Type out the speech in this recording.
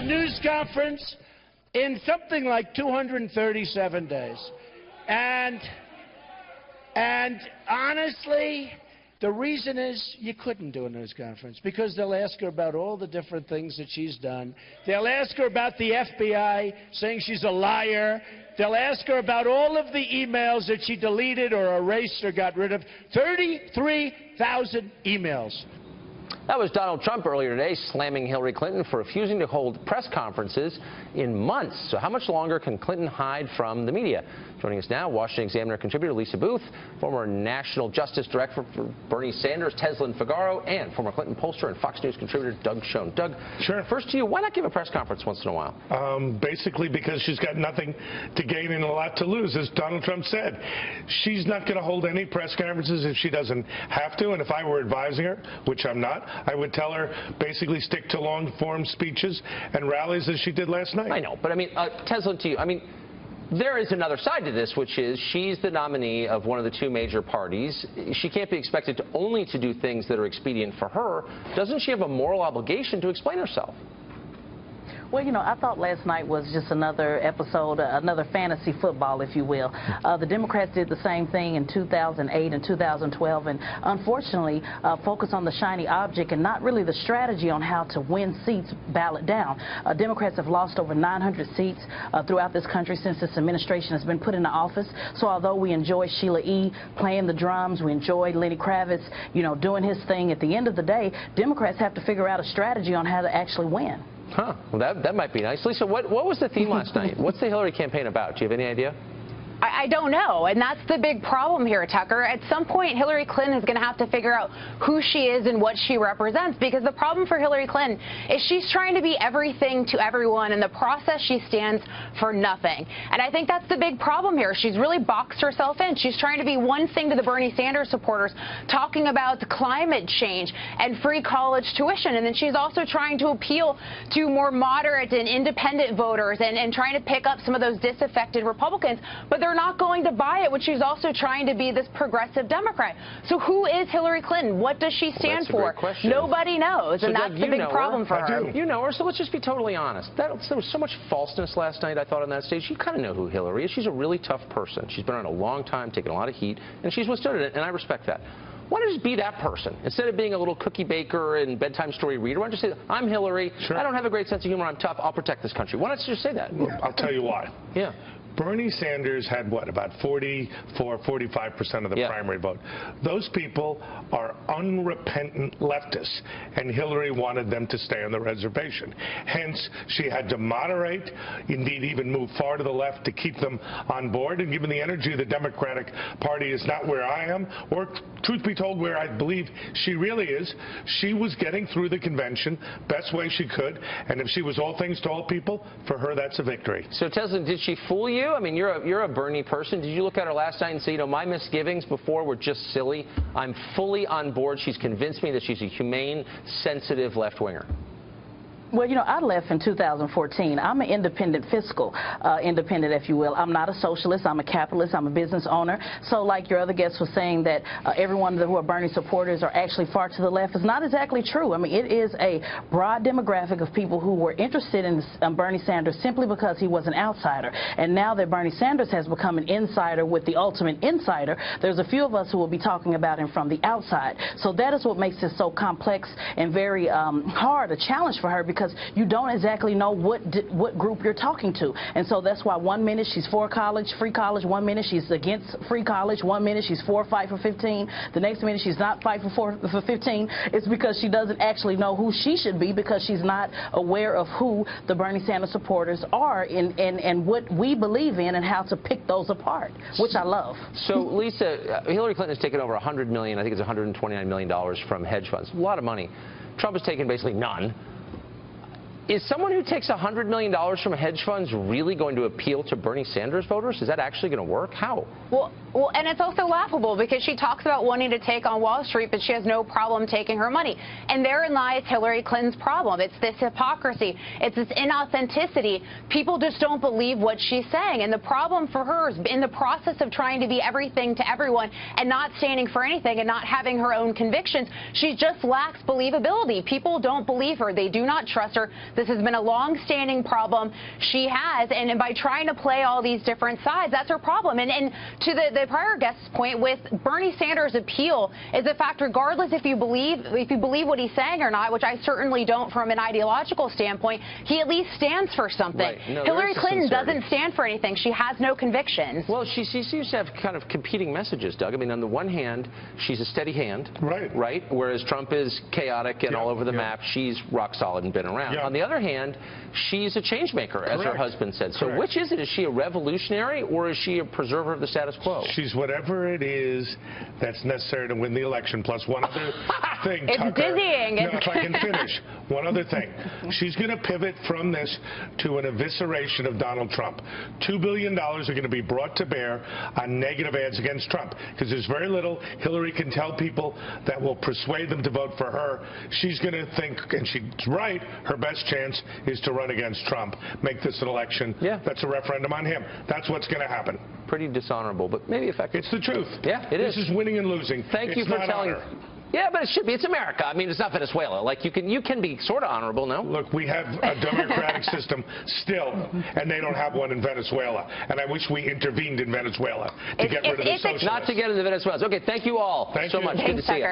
news conference in something like 237 days. And honestly, the reason is you couldn't do a news conference because they'll ask her about all the different things that she's done. They'll ask her about the FBI saying she's a liar. They'll ask her about all of the emails that she deleted or erased or got rid of. 33,000 emails. That was Donald Trump earlier today slamming Hillary Clinton for refusing to hold press conferences in months. So how much longer can Clinton hide from the media? Joining us now, Washington Examiner contributor Lisa Booth, former National Justice Director for Bernie Sanders, Teslin Figaro, and former Clinton pollster and Fox News contributor Doug Schoen. Doug, sure. First to you, why not give a press conference once in a while? Basically because she's got nothing to gain and a lot to lose, as Donald Trump said. She's not going to hold any press conferences if she doesn't have to, and if I were advising her, which I'm not, I would tell her basically stick to long-form speeches and rallies as she did last night. I know, but I mean, Teslin, to you, I mean, there is another side to this, which is she's the nominee of one of the two major parties. She can't be expected to only to do things that are expedient for her. Doesn't she have a moral obligation to explain herself? Well, you know, I thought last night was just another episode, another fantasy football, if you will. The Democrats did the same thing in 2008 and 2012, and unfortunately focused on the shiny object and not really the strategy on how to win seats ballot down. Democrats have lost over 900 seats throughout this country since this administration has been put into office. So although we enjoy Sheila E. playing the drums, we enjoy Lenny Kravitz, you know, doing his thing, at the end of the day, Democrats have to figure out a strategy on how to actually win. Huh. Well, that might be nice. Lisa, what was the theme last night? What's the Hillary campaign about? Do you have any idea? I don't know, and that's the big problem here, Tucker. At some point, Hillary Clinton is going to have to figure out who she is and what she represents, because the problem for Hillary Clinton is she's trying to be everything to everyone. In the process, she stands for nothing. And I think that's the big problem here. She's really boxed herself in. She's trying to be one thing to the Bernie Sanders supporters, talking about climate change and free college tuition, and then she's also trying to appeal to more moderate and independent voters and trying to pick up some of those disaffected Republicans. But they're not going to buy it when she's also trying to be this progressive Democrat. So who is Hillary Clinton? What does she stand for? Nobody knows, and that's the big problem for her. You know her, so let's just be totally honest. There was so much falseness last night, I thought, on that stage. You kind of know who Hillary is. She's a really tough person. She's been around a long time, taken a lot of heat, and she's withstood it, and I respect that. Why don't you just be that person? Instead of being a little cookie baker and bedtime story reader, why don't you say, I'm Hillary, sure. I don't have a great sense of humor, I'm tough, I'll protect this country. Why don't you just say that? Well, I'll tell you why. Yeah. Bernie Sanders had, what, about 45% of the primary vote. Those people are unrepentant leftists, and Hillary wanted them to stay on the reservation. Hence, she had to moderate, indeed even move far to the left to keep them on board. And given the energy of the Democratic Party is not where I am, or truth be told, where I believe she really is, she was getting through the convention best way she could. And if she was all things to all people, for her, that's a victory. So, Teslin, did she fool you? I mean, you're a Bernie person. Did you look at her last night and say, you know, my misgivings before were just silly? I'm fully on board. She's convinced me that she's a humane, sensitive left-winger. Well, you know, I left in 2014. I'm an independent fiscal, independent, if you will. I'm not a socialist. I'm a capitalist. I'm a business owner. So like your other guest was saying that everyone who are Bernie supporters are actually far to the left is not exactly true. I mean, it is a broad demographic of people who were interested in Bernie Sanders simply because he was an outsider. And now that Bernie Sanders has become an insider with the ultimate insider, there's a few of us who will be talking about him from the outside. So that is what makes this so complex and very hard, a challenge for her, because you don't exactly know what group you're talking to. And so that's why 1 minute she's for college, free college, 1 minute she's against free college, 1 minute she's for fight for 15, the next minute she's not fight for 15. It's because she doesn't actually know who she should be, because she's not aware of who the Bernie Sanders supporters are and what we believe in and how to pick those apart, which I love. So, Lisa, Hillary Clinton has taken over $100 million, I think it's $129 million from hedge funds. A lot of money. Trump has taken basically none. Is someone who takes $100 million from hedge funds really going to appeal to Bernie Sanders voters? Is that actually going to work? How? Well, Well, and it's also laughable because she talks about wanting to take on Wall Street, but she has no problem taking her money. And therein lies Hillary Clinton's problem. It's this hypocrisy. It's this inauthenticity. People just don't believe what she's saying. And the problem for her is in the process of trying to be everything to everyone and not standing for anything and not having her own convictions, she just lacks believability. People don't believe her. They do not trust her. This has been a long-standing problem she has. And by trying to play all these different sides, that's her problem. And to the prior guest's point, with Bernie Sanders' appeal is the fact, regardless if you believe what he's saying or not, which I certainly don't from an ideological standpoint, he at least stands for something. Right. No, Hillary Clinton doesn't stand for anything. She has no convictions. Well, she seems to have kind of competing messages, Doug. I mean, on the one hand, she's a steady hand. Right. Whereas Trump is chaotic and all over the map. She's rock solid and been around. On the other hand, she's a change maker, as her husband said. So which is it? Is she a revolutionary or is she a preserver of the status quo? She's whatever it is that's necessary to win the election. Plus one other thing, it's Tucker. dizzying. No, if I can finish. One other thing. She's going to pivot from this to an evisceration of Donald Trump. $2 billion are going to be brought to bear on negative ads against Trump because there's very little Hillary can tell people that will persuade them to vote for her. She's going to think, and she's right, her best chance is to run against Trump, make this an election. That's a referendum on him. That's what's going to happen. Pretty dishonorable, but maybe effective. It's the truth. Yeah, it is. This is winning and losing. Thank you for telling honor. Yeah, but it should be. It's America. I mean, it's not Venezuela. Like, you can be sort of honorable, no? Look, we have a democratic system still, and they don't have one in Venezuela. And I wish we intervened in Venezuela to get rid of the socialists. Not to get into Venezuela. Okay, thank you all so much. Thanks, Good to see you.